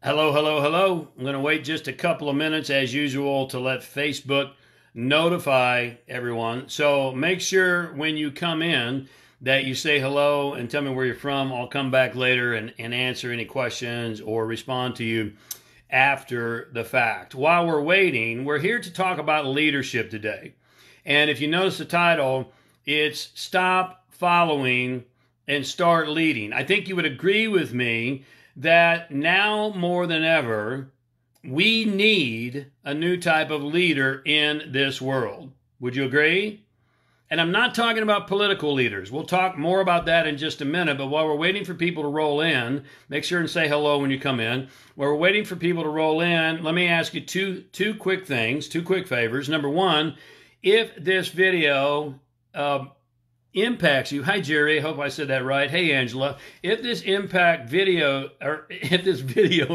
Hello, hello, hello. I'm going to wait just a couple of minutes as usual to let Facebook notify everyone. So make sure when you come in that you say hello and tell me where you're from. I'll come back later and answer any questions or respond to you after the fact. While we're waiting, we're here to talk about leadership today. And if you notice the title, it's Stop Following and Start Leading. I think you would agree with me that now more than ever, we need a new type of leader in this world. Would you agree? And I'm not talking about political leaders. We'll talk more about that in just a minute. But while we're waiting for people to roll in, make sure and say hello when you come in. While we're waiting for people to roll in, let me ask you two quick things, two quick favors. Number one, if this video impacts you. Hi, Jerry. I hope I said that right. Hey, Angela. If this video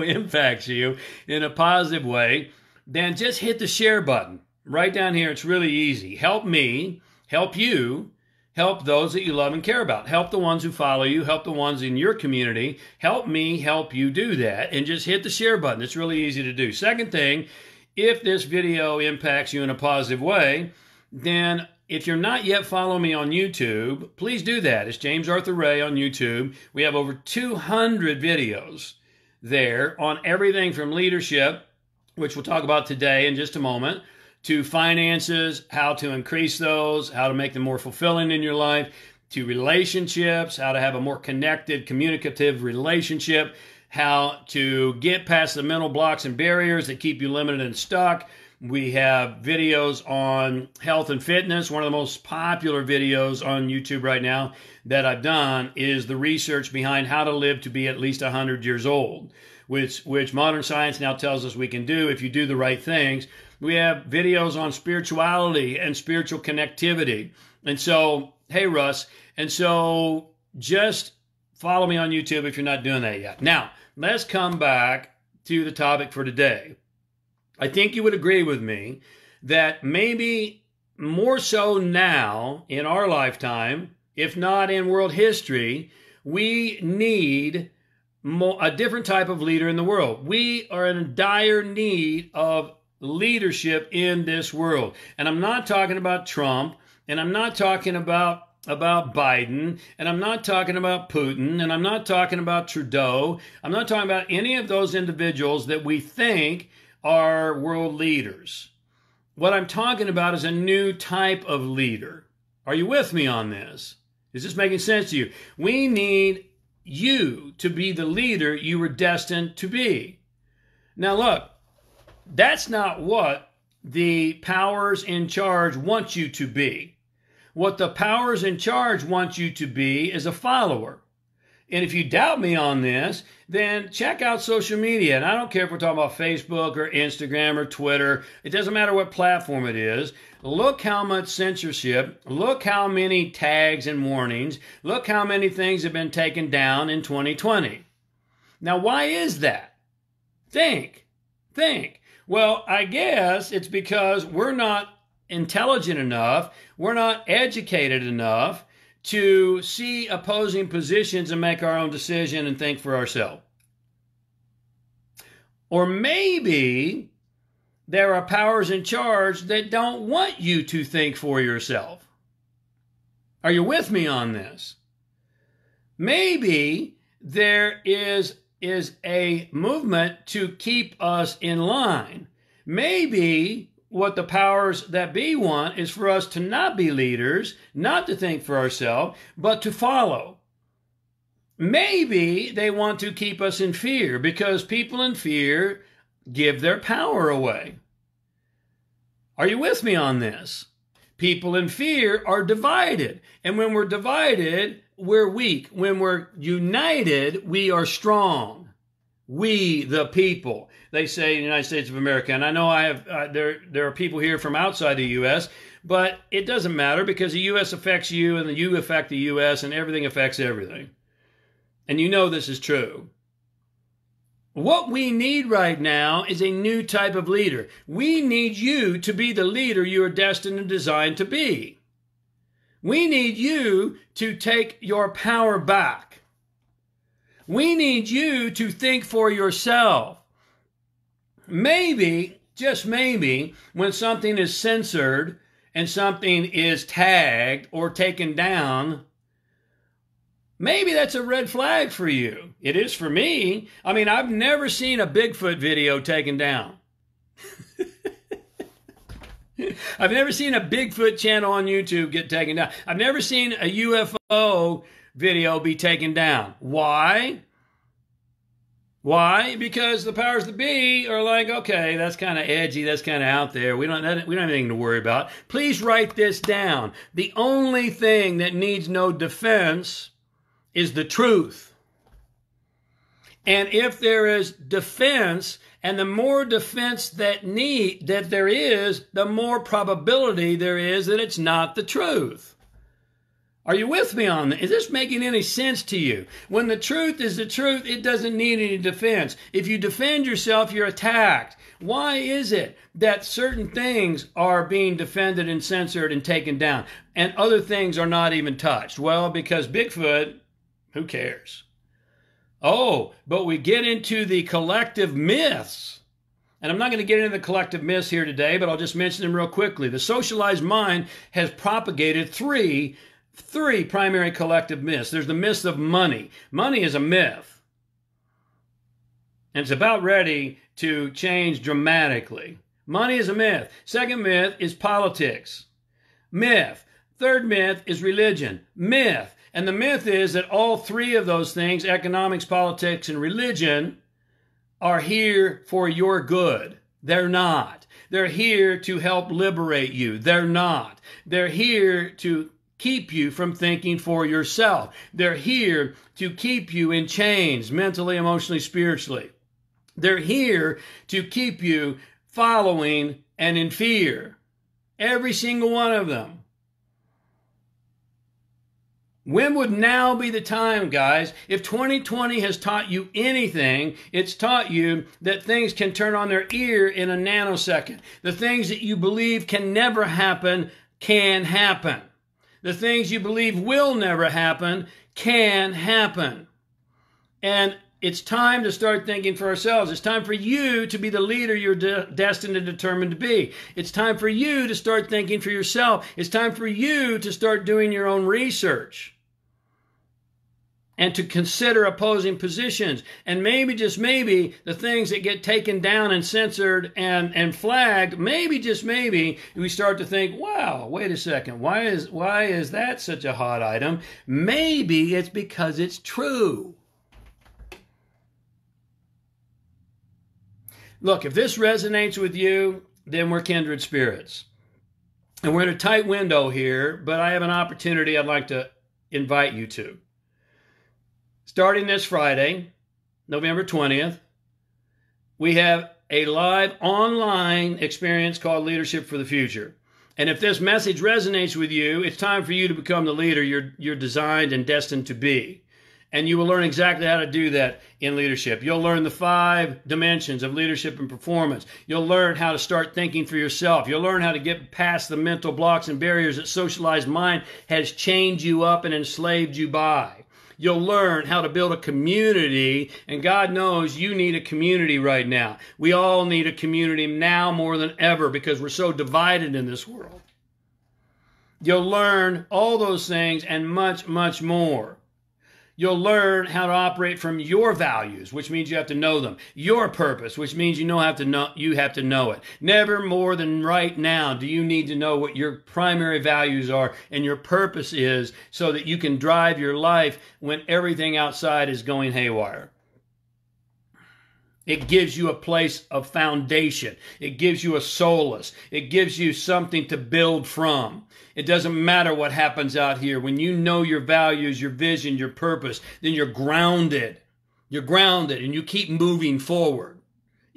impacts you in a positive way, then just hit the share button right down here. It's really easy. Help me, help you, help those that you love and care about. Help the ones who follow you. Help the ones in your community. Help me help you do that. And just hit the share button. It's really easy to do. Second thing, if this video impacts you in a positive way, then if you're not yet following me on YouTube, please do that. It's James Arthur Ray on YouTube. We have over 200 videos there on everything from leadership, which we'll talk about today in just a moment, to finances, how to increase those, how to make them more fulfilling in your life, to relationships, how to have a more connected, communicative relationship, how to get past the mental blocks and barriers that keep you limited and stuck. We have videos on health and fitness. One of the most popular videos on YouTube right now that I've done is the research behind how to live to be at least 100 years old, which modern science now tells us we can do if you do the right things. We have videos on spirituality and spiritual connectivity. And so, hey, Russ, and so just follow me on YouTube if you're not doing that yet. Now, let's come back to the topic for today. I think you would agree with me that maybe more so now in our lifetime, if not in world history, we need a different type of leader in the world. We are in dire need of leadership in this world. And I'm not talking about Trump, and I'm not talking about Biden, and I'm not talking about Putin, and I'm not talking about Trudeau. I'm not talking about any of those individuals that we think are world leaders. What I'm talking about is a new type of leader. Are you with me on this? Is this making sense to you? We need you to be the leader you were destined to be. Now look, that's not what the powers in charge want you to be. What the powers in charge want you to be is a follower. And if you doubt me on this, then check out social media. And I don't care if we're talking about Facebook or Instagram or Twitter. It doesn't matter what platform it is. Look how much censorship. Look how many tags and warnings. Look how many things have been taken down in 2020. Now, why is that? Think. Well, I guess it's because we're not intelligent enough. We're not educated enough to see opposing positions and make our own decision and think for ourselves. Or maybe there are powers in charge that don't want you to think for yourself. Are you with me on this? Maybe there is a movement to keep us in line. Maybe what the powers that be want is for us to not be leaders, not to think for ourselves, but to follow. Maybe they want to keep us in fear because people in fear give their power away. Are you with me on this? People in fear are divided. And when we're divided, we're weak. When we're united, we are strong. We, the people, they say in the United States of America. And I know there are people here from outside the U.S., but it doesn't matter because the U.S. affects you and you affect the U.S. and everything affects everything. And you know this is true. What we need right now is a new type of leader. We need you to be the leader you are destined and designed to be. We need you to take your power back. We need you to think for yourself. Maybe, just maybe, when something is censored and something is tagged or taken down, maybe that's a red flag for you. It is for me. I mean, I've never seen a Bigfoot video taken down. I've never seen a Bigfoot channel on YouTube get taken down. I've never seen a UFO video be taken down. Why? Why? Because the powers that be are like, okay, that's kind of edgy, that's kind of out there. We don't have anything to worry about. Please write this down. The only thing that needs no defense is the truth. And if there is defense, and the more defense that there is, the more probability there is that it's not the truth. Are you with me on that? Is this making any sense to you? When the truth is the truth, it doesn't need any defense. If you defend yourself, you're attacked. Why is it that certain things are being defended and censored and taken down, and other things are not even touched? Well, because Bigfoot, who cares? Oh, but we get into the collective myths. And I'm not going to get into the collective myths here today, but I'll just mention them real quickly. The socialized mind has propagated three primary collective myths. There's the myth of money. Money is a myth. And it's about ready to change dramatically. Money is a myth. Second myth is politics. Myth. Third myth is religion. Myth. And the myth is that all three of those things, economics, politics, and religion, are here for your good. They're not. They're here to help liberate you. They're not. They're here to keep you from thinking for yourself. They're here to keep you in chains, mentally, emotionally, spiritually. They're here to keep you following and in fear. Every single one of them. When would now be the time, guys? If 2020 has taught you anything, it's taught you that things can turn on their ear in a nanosecond. The things that you believe can never happen can happen. The things you believe will never happen can happen. And it's time to start thinking for ourselves. It's time for you to be the leader you're destined and determined to be. It's time for you to start thinking for yourself. It's time for you to start doing your own research and to consider opposing positions. And maybe, just maybe, the things that get taken down and censored and flagged, maybe, just maybe, we start to think, wow, wait a second, why is that such a hot item? Maybe it's because it's true. Look, if this resonates with you, then we're kindred spirits. And we're in a tight window here, but I have an opportunity I'd like to invite you to. Starting this Friday, November 20th, we have a live online experience called Leadership for the Future. And if this message resonates with you, it's time for you to become the leader you're designed and destined to be. And you will learn exactly how to do that in leadership. You'll learn the 5 dimensions of leadership and performance. You'll learn how to start thinking for yourself. You'll learn how to get past the mental blocks and barriers that socialized mind has chained you up and enslaved you by. You'll learn how to build a community, and God knows you need a community right now. We all need a community now more than ever because we're so divided in this world. You'll learn all those things and much, much more. You'll learn how to operate from your values, which means you have to know them. Your purpose, which means you have to know it. Never more than right now do you need to know what your primary values are and your purpose is so that you can drive your life when everything outside is going haywire. It gives you a place of foundation. It gives you a solace. It gives you something to build from. It doesn't matter what happens out here. When you know your values, your vision, your purpose, then you're grounded. You're grounded and you keep moving forward.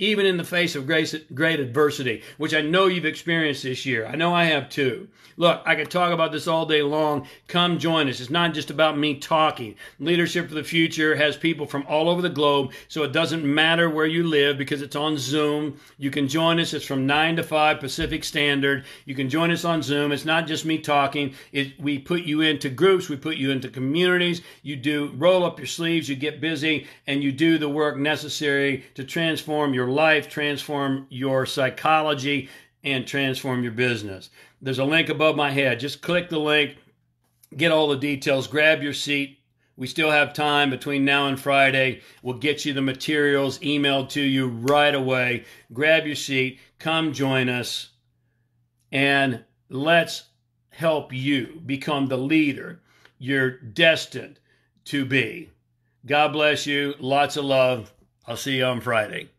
even in the face of great adversity, which I know you've experienced this year. I know I have too. Look, I could talk about this all day long. Come join us. It's not just about me talking. Leadership for the Future has people from all over the globe, so it doesn't matter where you live because it's on Zoom. You can join us. It's from 9 to 5 Pacific Standard. You can join us on Zoom. It's not just me talking. We put you into groups. We put you into communities. You do roll up your sleeves. You get busy, and you do the work necessary to transform your life, transform your psychology, and transform your business. There's a link above my head. Just click the link, get all the details, grab your seat. We still have time between now and Friday. We'll get you the materials emailed to you right away. Grab your seat, come join us, and let's help you become the leader you're destined to be. God bless you. Lots of love. I'll see you on Friday.